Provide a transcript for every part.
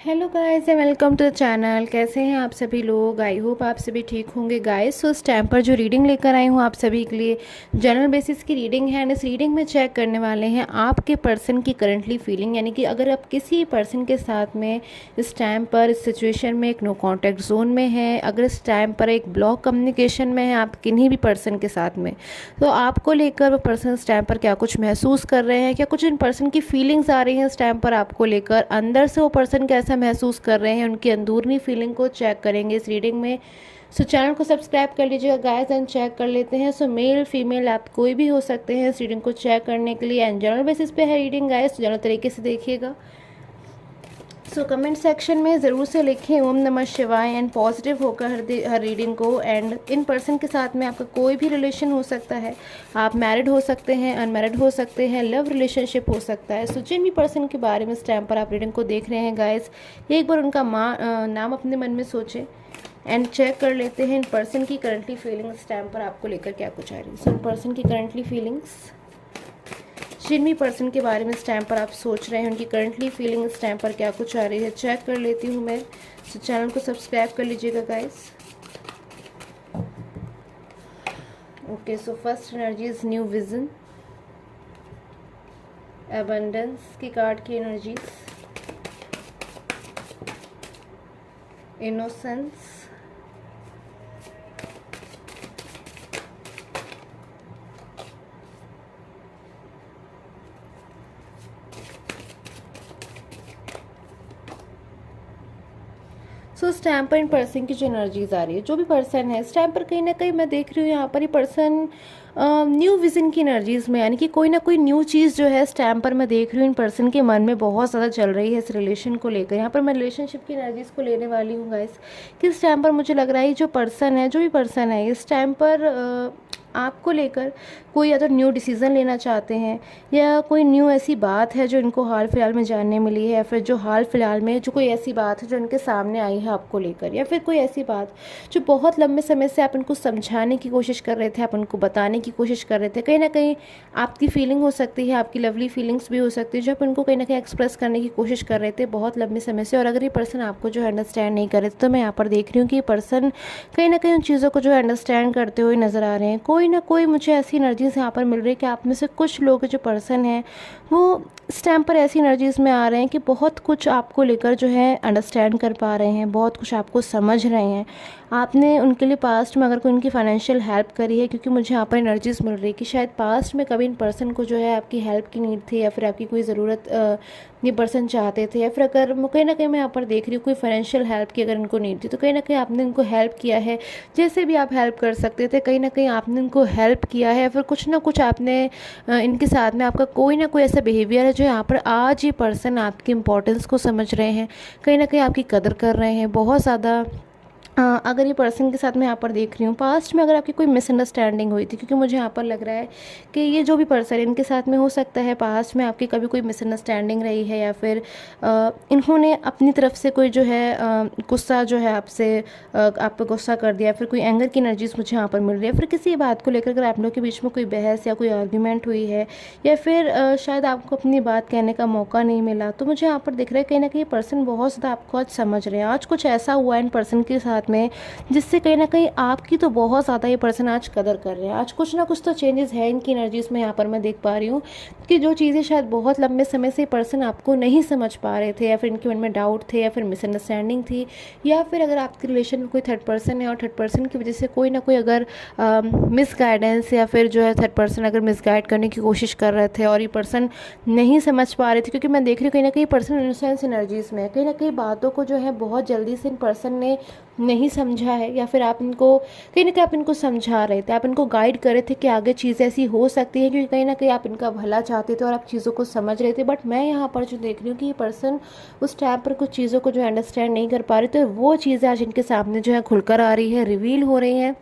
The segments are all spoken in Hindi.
Hello guys and welcome to the channel. कैसे हैं आप सभी लोग? आई होप आप सभी ठीक होंगे गाइस। सो इस टाइम पर जो रीडिंग लेकर आई हूँ आप सभी के लिए जनरल बेसिस की रीडिंग है एंड इस रीडिंग में चेक करने वाले हैं आपके पर्सन की करंटली फीलिंग, यानी कि अगर आप किसी पर्सन के साथ में इस टाइम पर इस सिचुएशन में एक नो कॉन्टैक्ट जोन में है, अगर इस टाइम पर एक ब्लॉक कम्युनिकेशन में है आप किन्हीं भी पर्सन के साथ में, तो आपको लेकर वो पर्सन इस टाइम पर क्या कुछ महसूस कर रहे हैं, क्या कुछ इन पर्सन की फीलिंग्स आ रही हैं इस टाइम पर आपको लेकर, अंदर से वो पर्सन कैसा महसूस कर रहे हैं, उनकी अंदरूनी फीलिंग को चेक करेंगे इस रीडिंग में। सो चैनल को सब्सक्राइब कर लीजिएगा गाइस एंड चेक कर लेते हैं। सो मेल फीमेल आप कोई भी हो सकते हैं इस रीडिंग को चेक करने के लिए एंड जनरल बेसिस पे है रीडिंग गाइस, जनरल तरीके से देखिएगा। सो कमेंट सेक्शन में ज़रूर से लिखें ओम नमः शिवाय एंड पॉजिटिव होकर हर रीडिंग को। एंड इन पर्सन के साथ में आपका कोई भी रिलेशन हो सकता है, आप मैरिड हो सकते हैं, अनमैरिड हो सकते हैं, लव रिलेशनशिप हो सकता है। सो जिन भी पर्सन के बारे में इस टाइम पर आप रीडिंग को देख रहे हैं गाइस, एक बार उनका नाम अपने मन में सोचें एंड चेक कर लेते हैं इन पर्सन की करंटली फीलिंग्स इस टाइम पर आपको लेकर क्या कुछ आ रही है। सो इन पर्सन की करंटली फीलिंग्स, जिन भी पर्सन के बारे में इस टाइम पर आप सोच रहे हैं उनकी करंटली फीलिंग इस टाइम पर क्या कुछ आ रही है चेक कर लेती हूँ मैं। तो चैनल को सब्सक्राइब कर लीजिएगा guys. Okay, so first energy is new vision, abundance की कार्ड की एनर्जीज, इनोसेंस, सो इस टाइम पर इन पर्सन की जो एनर्जीज आ रही है, जो भी पर्सन है इस टाइम पर कहीं ना कहीं मैं देख रही हूँ यहाँ पर ये पर्सन न्यू विजन की एनर्जीज में, यानी कि कोई ना कोई न्यू चीज़ जो है इस टाइम पर मैं देख रही हूँ इन पर्सन के मन में बहुत ज़्यादा चल रही है इस रिलेशन को लेकर। यहाँ पर मैं रिलेशनशिप की एनर्जीज को लेने वाली हूँ गाइस कि इस टाइम पर मुझे लग रहा है जो पर्सन है, जो भी पर्सन है इस टाइम पर आपको लेकर कोई या तो न्यू डिसीज़न लेना चाहते हैं या कोई न्यू ऐसी बात है जो इनको हाल फिलहाल में जानने मिली है, या फिर जो हाल फिलहाल में जो कोई ऐसी बात है जो इनके सामने आई है आपको लेकर, या फिर कोई ऐसी बात जो बहुत लंबे समय से आप इनको समझाने की कोशिश कर रहे थे, आप उनको बताने की कोशिश कर रहे थे। कहीं ना कहीं आपकी फीलिंग हो सकती है, आपकी लवली फीलिंग्स भी हो सकती है जो आप इनको कहीं ना कहीं एक्सप्रेस करने की कोशिश कर रहे थे बहुत लंबे समय से। और अगर ये पर्सन आपको जो है अंडरस्टैंड नहीं कर रहे थे, तो मैं यहाँ पर देख रही हूँ कि ये पर्सन कहीं ना कहीं उन चीज़ों को जो है अंडरस्टैंड करते हुए नज़र आ रहे हैं। कोई ना कोई मुझे ऐसी एनर्जीज यहाँ पर मिल रही है कि आप में से कुछ लोग जो पर्सन हैं वो इस टाइम पर ऐसी एनर्जीज में आ रहे हैं कि बहुत कुछ आपको लेकर जो है अंडरस्टैंड कर पा रहे हैं, बहुत कुछ आपको समझ रहे हैं। आपने उनके लिए पास्ट में अगर कोई उनकी फाइनेंशियल हेल्प करी है, क्योंकि मुझे यहाँ पर एनर्जीज मिल रही है कि शायद पास्ट में कभी इन पर्सन को जो है आपकी हेल्प की नीड थी, या फिर आपकी कोई ज़रूरत ये पर्सन चाहते थे, या फिर अगर कहीं ना कहीं मैं यहाँ पर देख रही हूँ कोई फाइनेंशियल हेल्प की अगर इनको नीड थी, तो कहीं ना कहीं आपने इनको हेल्प किया है। जैसे भी आप हेल्प कर सकते थे कहीं ना कहीं आपने इनको हेल्प किया है, या फिर कुछ ना कुछ आपने इनके साथ में आपका कोई ना कोई ऐसा बिहेवियर है जो यहाँ पर आज ये पर्सन आपकी इंपॉर्टेंस को समझ रहे हैं, कहीं ना कहीं आपकी कदर कर रहे हैं बहुत ज़्यादा। अगर ये पर्सन के साथ मैं यहाँ पर देख रही हूँ पास्ट में अगर आपकी कोई मिसअंडरस्टैंडिंग हुई थी, क्योंकि मुझे यहाँ पर लग रहा है कि ये जो भी पर्सन है इनके साथ में हो सकता है पास्ट में आपकी कभी कोई मिसअंडरस्टैंडिंग रही है, या फिर इन्होंने अपनी तरफ से कोई जो है गुस्सा जो है आपसे आप पे गुस्सा कर दिया, फिर कोई एंगर की एनर्जीज मुझे यहाँ पर मिल रही है, फिर किसी बात को लेकर अगर आप लोगों के बीच में कोई बहस या कोई आर्ग्यूमेंट हुई है, या फिर शायद आपको अपनी बात कहने का मौका नहीं मिला, तो मुझे यहाँ पर दिख रहा है कहीं ना कहीं पर्सन बहुत ज़्यादा आपको आज समझ रहे हैं। आज कुछ ऐसा हुआ है इन पर्सन के साथ में जिससे कहीं ना कहीं आपकी तो बहुत ज़्यादा ये पर्सन आज कदर कर रहे हैं। आज कुछ ना कुछ तो चेंजेस है इनकी एनर्जीज में यहाँ पर मैं देख पा रही हूँ कि जो चीज़ें शायद बहुत लंबे समय से पर्सन आपको नहीं समझ पा रहे थे, या फिर इनके मन में डाउट थे, या फिर मिसअंडरस्टैंडिंग थी, या फिर अगर आपके रिलेशन में कोई थर्ड पर्सन है और थर्ड पर्सन की वजह से कोई ना कोई अगर मिस गाइडेंस या फिर जो है थर्ड पर्सन अगर मिस गाइड करने की कोशिश कर रहे थे और ये पर्सन नहीं समझ पा रहे थे, क्योंकि मैं देख रही हूँ कहीं ना कहीं पर्सन इनोसेंस एनर्जीज में है, कहीं ना कहीं बातों को जो है बहुत जल्दी से इन पर्सन ने नहीं समझा है, या फिर आप इनको कहीं ना कहीं आप इनको समझा रहे थे, आप इनको गाइड कर रहे थे कि आगे चीज़ ऐसी हो सकती है, क्योंकि कहीं ना कहीं आप इनका भला चाहते थे और आप चीज़ों को समझ रहे थे। बट मैं यहाँ पर जो देख रही हूँ कि ये पर्सन उस टाइम पर कुछ चीज़ों को जो अंडरस्टैंड नहीं कर पा रहे, तो वो चीज़ें आज इनके सामने जो है खुलकर आ रही है, रिवील हो रही हैं।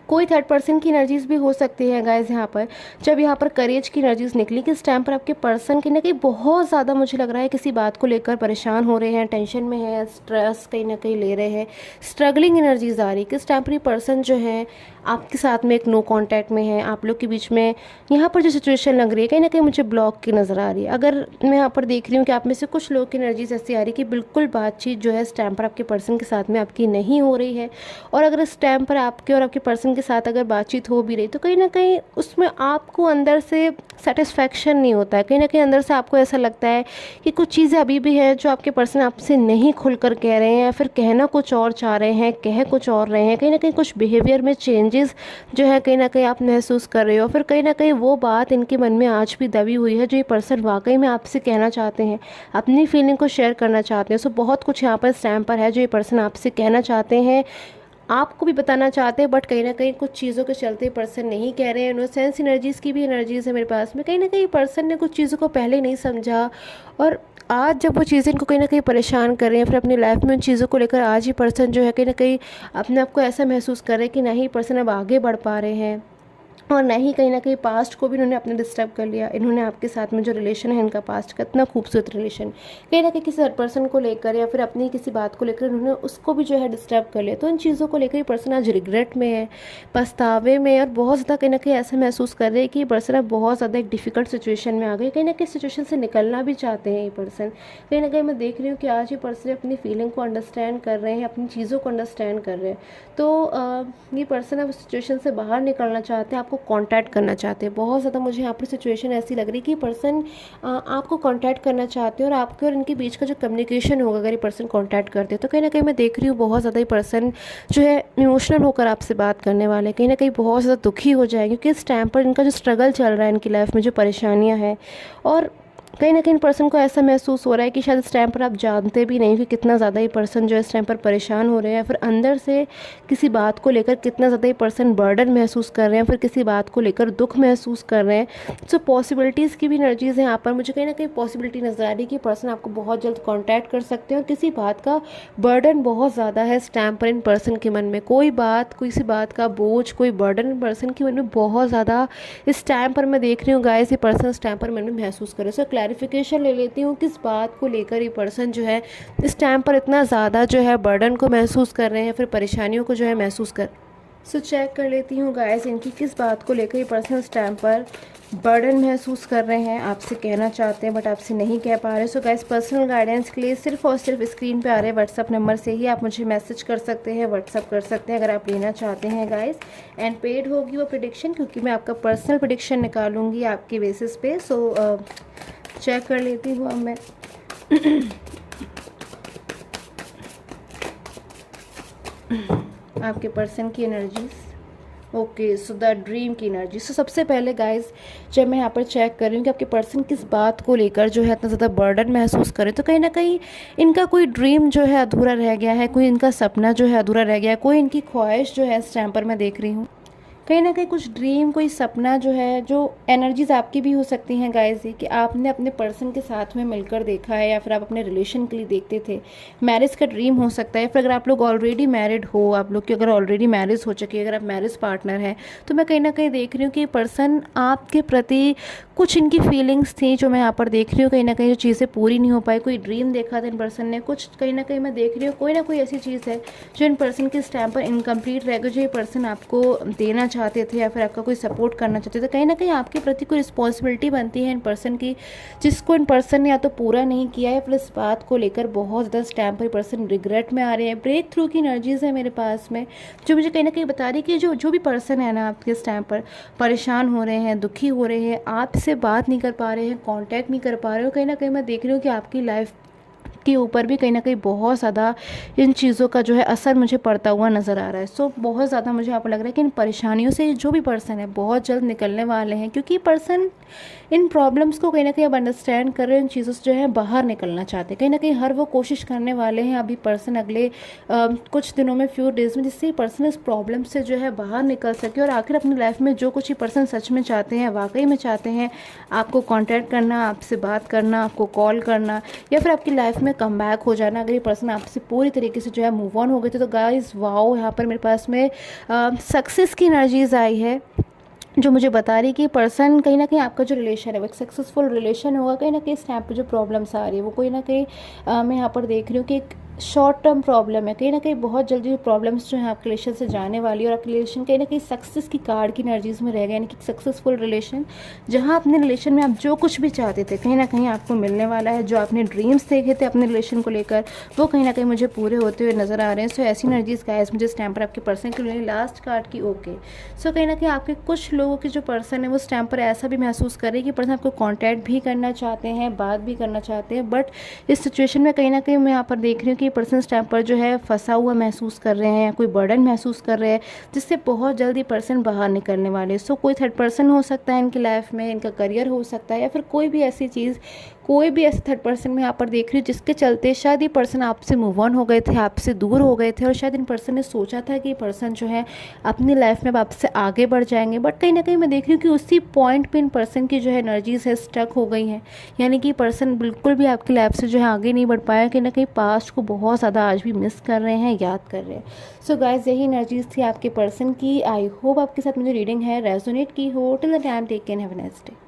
कोई थर्ड पर्सन की एनर्जीज भी हो सकती है गाइज यहाँ पर। जब यहाँ पर करेज की एनर्जीज निकली कि इस टाइम पर आपके पर्सन कहीं ना कहीं बहुत ज़्यादा मुझे लग रहा है किसी बात को लेकर परेशान हो रहे हैं, टेंशन में है, स्ट्रेस कहीं ना कहीं ले रहे हैं, स्ट्रगलिंग एनर्जीज आ रही है कि इस टाइम पर ये पर्सन जो है आपके साथ में एक नो कांटेक्ट में है, आप लोग के बीच में यहाँ पर जो सिचुएशन लग रही है कहीं ना कहीं मुझे ब्लॉक की नज़र आ रही है। अगर मैं यहाँ पर देख रही हूँ कि आप में से कुछ लोग की एनर्जीज ऐसी आ रही है कि बिल्कुल बातचीत जो है इस टाइम पर आपके पर्सन के साथ में आपकी नहीं हो रही है, और अगर इस टाइम पर आपके और आपके पर्सन के साथ अगर बातचीत हो भी रही तो कहीं ना कहीं उसमें आपको अंदर से सेटिस्फैक्शन नहीं होता है, कहीं ना कहीं अंदर से आपको ऐसा लगता है कि कुछ चीज़ें अभी भी हैं जो आपके पर्सन आपसे नहीं खुलकर कह रहे हैं, या फिर कहना कुछ और चाह रहे हैं, कह कुछ और रहे हैं, कहीं ना कहीं कुछ बिहेवियर में चेंजेस जो है कहीं ना कहीं आप महसूस कर रहे हो, फिर कहीं ना कहीं वो बात इनके मन में आज भी दबी हुई है जो ये पर्सन वाकई में आपसे कहना चाहते हैं, अपनी फीलिंग को शेयर करना चाहते हैं। सो बहुत कुछ यहाँ पर स्टैम्प पर है जो ये पर्सन आपसे कहना चाहते हैं, आपको भी बताना चाहते हैं, बट कहीं ना कहीं कुछ चीज़ों के चलते पर्सन नहीं कह रहे हैं। इनोसेंस एनर्जीज़ की भी एनर्जीज़ है मेरे पास में, कहीं ना कहीं पर्सन ने कुछ चीज़ों को पहले नहीं समझा, और आज जब वो चीज़ें इनको कहीं ना कहीं परेशान कर रहे हैं, फिर अपनी लाइफ में उन चीज़ों को लेकर आज ही पर्सन जो है कहीं ना कहीं अपने आप को ऐसा महसूस कर रहे हैं कि ना ही पर्सन अब आगे बढ़ पा रहे हैं, और ना ही कहीं ना कहीं पास्ट को भी इन्होंने अपने डिस्टर्ब कर लिया। इन्होंने आपके साथ में जो रिलेशन है इनका पास्ट का इतना खूबसूरत रिलेशन, कहीं ना कहीं किसी हर पर्सन को लेकर या फिर अपनी किसी बात को लेकर इन्होंने उसको भी जो है डिस्टर्ब कर लिया। तो इन चीज़ों को लेकर ये पर्सन आज रिग्रेट में है, पछतावे में, और बहुत ज़्यादा कहीं ना कहीं ऐसा महसूस कर रहे हैं कि ये पर्सन अब बहुत ज़्यादा एक डिफ़िकल्ट सिचुएशन में आ गए, कहीं ना कहीं सिचुएशन से निकलना भी चाहते हैं ये पर्सन। कहीं ना कहीं मैं देख रही हूँ कि आज ये पर्सन अपनी फीलिंग को अंडरस्टैंड कर रहे हैं, अपनी चीज़ों को अंडरस्टैंड कर रहे हैं। तो ये पर्सन अब सिचुएशन से बाहर निकलना चाहते हैं, आपको कॉन्टैक्ट करना चाहते हैं। बहुत ज़्यादा मुझे यहाँ पर सिचुएशन ऐसी लग रही है कि पर्सन आपको कांटेक्ट करना चाहते हैं, और आपके और इनके बीच का जो कम्युनिकेशन होगा अगर ये पर्सन कांटेक्ट करते हैं तो कहीं ना कहीं मैं देख रही हूँ बहुत ज़्यादा ये पर्सन जो है इमोशनल होकर आपसे बात करने वाले हैं, कहीं ना कहीं बहुत ज़्यादा दुखी हो जाएंगे क्योंकि इस टाइम पर इनका जो स्ट्रगल चल रहा है इनकी लाइफ में, जो परेशानियाँ हैं, और कहीं ना कहीं पर्सन को ऐसा महसूस हो रहा है कि शायद इस टाइम पर आप जानते भी नहीं कि कितना ज़्यादा ये पर्सन जो है इस टाइम पर परेशान हो रहे हैं, फिर अंदर से किसी बात को लेकर कितना ज़्यादा ये पर्सन बर्डन महसूस कर रहे हैं, फिर किसी बात को लेकर दुख महसूस कर रहे हैं। सो पॉसिबिलिटीज़ की भी एनर्जीज़ हैं यहाँ पर, मुझे कहीं ना कहीं पॉसिबिलिटी नज़र आ रही है कि पर्सन आपको बहुत जल्द कॉन्टैक्ट कर सकते हैं, और किसी बात का बर्डन बहुत ज़्यादा है इस टाइम पर इन पर्सन के मन में, कोई बात किसी बात का बोझ, कोई बर्डन पर्सन के मन में बहुत ज़्यादा इस टाइम पर मैं देख रही हूँ गाइस, ये पर्सन इस टाइम पर मन में महसूस कर रहे हैं। सो क्लैरिफिकेशन ले लेती हूँ किस बात को लेकर ये पर्सन जो है इस टाइम पर इतना ज़्यादा जो है बर्डन को महसूस कर रहे हैं, फिर परेशानियों को जो है महसूस कर। सो चेक कर लेती हूँ गाइस इनकी किस बात को लेकर ये पर्सन इस टाइम पर बर्डन महसूस कर रहे हैं, आपसे कहना चाहते हैं बट आपसे नहीं कह पा रहे। सो गाइस पर्सनल गाइडेंस के लिए सिर्फ और सिर्फ स्क्रीन पे आ रहे व्हाट्सअप नंबर से ही आप मुझे मैसेज कर सकते हैं, व्हाट्सअप कर सकते हैं अगर आप लेना चाहते हैं गाइस। एंड पेड होगी वो प्रेडिक्शन, क्योंकि मैं आपका पर्सनल प्रेडिक्शन निकालूंगी आपके बेसिस पे। सो चेक कर लेती हूँ अब मैं आपके पर्सन की energies. Okay, so the dream की एनर्जी। सो सबसे पहले गाइस जब मैं यहाँ पर चेक कर रही हूँ कि आपके पर्सन किस बात को लेकर जो है इतना ज़्यादा बर्डन महसूस करे, तो कहीं ना कहीं इनका कोई ड्रीम जो है अधूरा रह गया है, कोई इनका सपना जो है अधूरा रह गया है, कोई इनकी ख्वाहिश जो है इस टाइम पर मैं देख रही हूँ, कहीं ना कहीं कुछ ड्रीम, कोई सपना जो है, जो एनर्जीज़ आपकी भी हो सकती हैं गाइस कि आपने अपने पर्सन के साथ में मिलकर देखा है, या फिर आप अपने रिलेशन के लिए देखते थे। मैरिज का ड्रीम हो सकता है, फिर अगर आप लोग ऑलरेडी मैरिड हो, आप लोग की अगर ऑलरेडी मैरिज हो चुकी है, अगर आप मैरिज पार्टनर हैं, तो मैं कहीं ना कहीं देख रही हूँ कि पर्सन आपके प्रति कुछ इनकी फीलिंग्स थी जो मैं यहाँ पर देख रही हूँ, कहीं ना कहीं जो चीज़ें पूरी नहीं हो पाई। कोई ड्रीम देखा था इन पर्सन ने, कुछ कहीं ना कहीं मैं देख रही हूँ कोई ना कोई ऐसी चीज़ है जो इन पर्सन के इस टाइम पर इनकम्प्लीट रह गई, जो ये पर्सन आपको देना चाहते थे या फिर आपका कोई सपोर्ट करना चाहते थे। कहीं ना कहीं आपके प्रति कोई रिस्पॉन्सिबिलिटी बनती है इन पर्सन की, जिसको इन पर्सन ने या तो पूरा नहीं किया है, फिर इस बात को लेकर बहुत ज़्यादा इस टाइम पर पर्सन रिग्रेट में आ रहे हैं। ब्रेक थ्रू की एनर्जीज़ है मेरे पास में, जो मुझे कहीं ना कहीं बता रही है कि जो भी पर्सन है ना आपके इस टाइम पर परेशान हो रहे हैं, दुखी हो रहे हैं, आपसे बात नहीं कर पा रहे हैं, कांटेक्ट नहीं कर पा रहे हो, कहीं ना कहीं मैं देख रही हूँ कि आपकी लाइफ के ऊपर भी कहीं ना कहीं बहुत ज़्यादा इन चीज़ों का जो है असर मुझे पड़ता हुआ नज़र आ रहा है। सो बहुत ज़्यादा मुझे यहाँ पर लग रहा है कि इन परेशानियों से जो भी पर्सन है बहुत जल्द निकलने वाले हैं, क्योंकि पर्सन इन प्रॉब्लम्स को कहीं ना कहीं अब अंडरस्टैंड कर रहे हैं, इन चीज़ों से जो है बाहर निकलना चाहते हैं। कहीं ना कहीं हर वो कोशिश करने वाले हैं अभी पर्सन अगले कुछ दिनों में, फ्यू डेज़ में, जिससे पर्सन इस प्रॉब्लम से जो है बाहर निकल सके और आखिर अपनी लाइफ में जो कुछ ये पर्सन सच में चाहते हैं, वाकई में चाहते हैं, आपको कॉन्टैक्ट करना, आपसे बात करना, आपको कॉल करना, या फिर आपकी लाइफ में में कम बैक हो जाना, अगर ये पर्सन आपसे पूरी तरीके से जो है मूव ऑन हो गए थे, तो गाइस वाओ, यहाँ पर मेरे पास में सक्सेस की एनर्जीज आई है, जो मुझे बता रही है कि पर्सन कहीं ना कहीं आपका जो रिलेशन है वो एक सक्सेसफुल रिलेशन होगा। कहीं ना कहीं इस टाइम पे जो प्रॉब्लम्स आ रही है वो कोई ना कहीं मैं यहाँ पर देख रही हूँ कि एक शॉर्ट टर्म प्रॉब्लम है, कहीं ना कहीं बहुत जल्दी प्रॉब्लम्स जो है आपके रिलेशन से जाने वाली है, और आपके रिलेशन कहीं ना कहीं सक्सेस की कार्ड की एनर्जीज में रह गए, यानी कि सक्सेसफुल रिलेशन, जहाँ अपने रिलेशन में आप जो कुछ भी चाहते थे कहीं ना कहीं आपको मिलने वाला है। जो आपने ड्रीम्स देखे थे अपने रिलेशन को लेकर वो कहीं ना कहीं मुझे पूरे होते हुए नजर आ रहे हैं। सो ऐसी एनर्जीज गाइस मुझे इस टाइम पर आपके पर्सन के लिए लास्ट कार्ड की ओके। सो कहीं ना कहीं आपके कुछ लोगों के जो पर्सन है वो इस टाइम पर ऐसा भी महसूस कर रहे हैं कि पर्सन आपको कॉन्टैक्ट भी करना चाहते हैं, बात भी करना चाहते हैं, बट इस सिचुएशन में कहीं ना कहीं मैं यहाँ पर देख रही हूँ कि पर्सन इस टाइम पर जो है फंसा हुआ महसूस कर रहे हैं, कोई बर्डन महसूस कर रहे हैं, जिससे बहुत जल्दी पर्सन बाहर निकलने वाले। सो कोई थर्ड पर्सन हो सकता है इनकी लाइफ में, इनका करियर हो सकता है, या फिर कोई भी ऐसी चीज़, कोई भी ऐसे थर्ड पर्सन में यहाँ पर देख रही हूँ जिसके चलते शायद ये पर्सन आपसे मूव ऑन हो गए थे, आपसे दूर हो गए थे, और शायद इन पर्सन ने सोचा था कि ये पर्सन जो है अपनी लाइफ में अब आपसे आगे बढ़ जाएंगे, बट कहीं ना कहीं मैं देख रही हूँ कि उसी पॉइंट पे इन पर्सन की जो है एनर्जीज है स्टक हो गई हैं, यानी कि पर्सन बिल्कुल भी आपकी लाइफ से जो है आगे नहीं बढ़ पाया, कहीं ना कहीं पास्ट को बहुत ज़्यादा आज भी मिस कर रहे हैं, याद कर रहे हैं। सो गाइज यही एनर्जीज थी आपके पर्सन की। आई होप आपके साथ मुझे रीडिंग है रेजोनेट की हो। Till the time take care, have a nice day.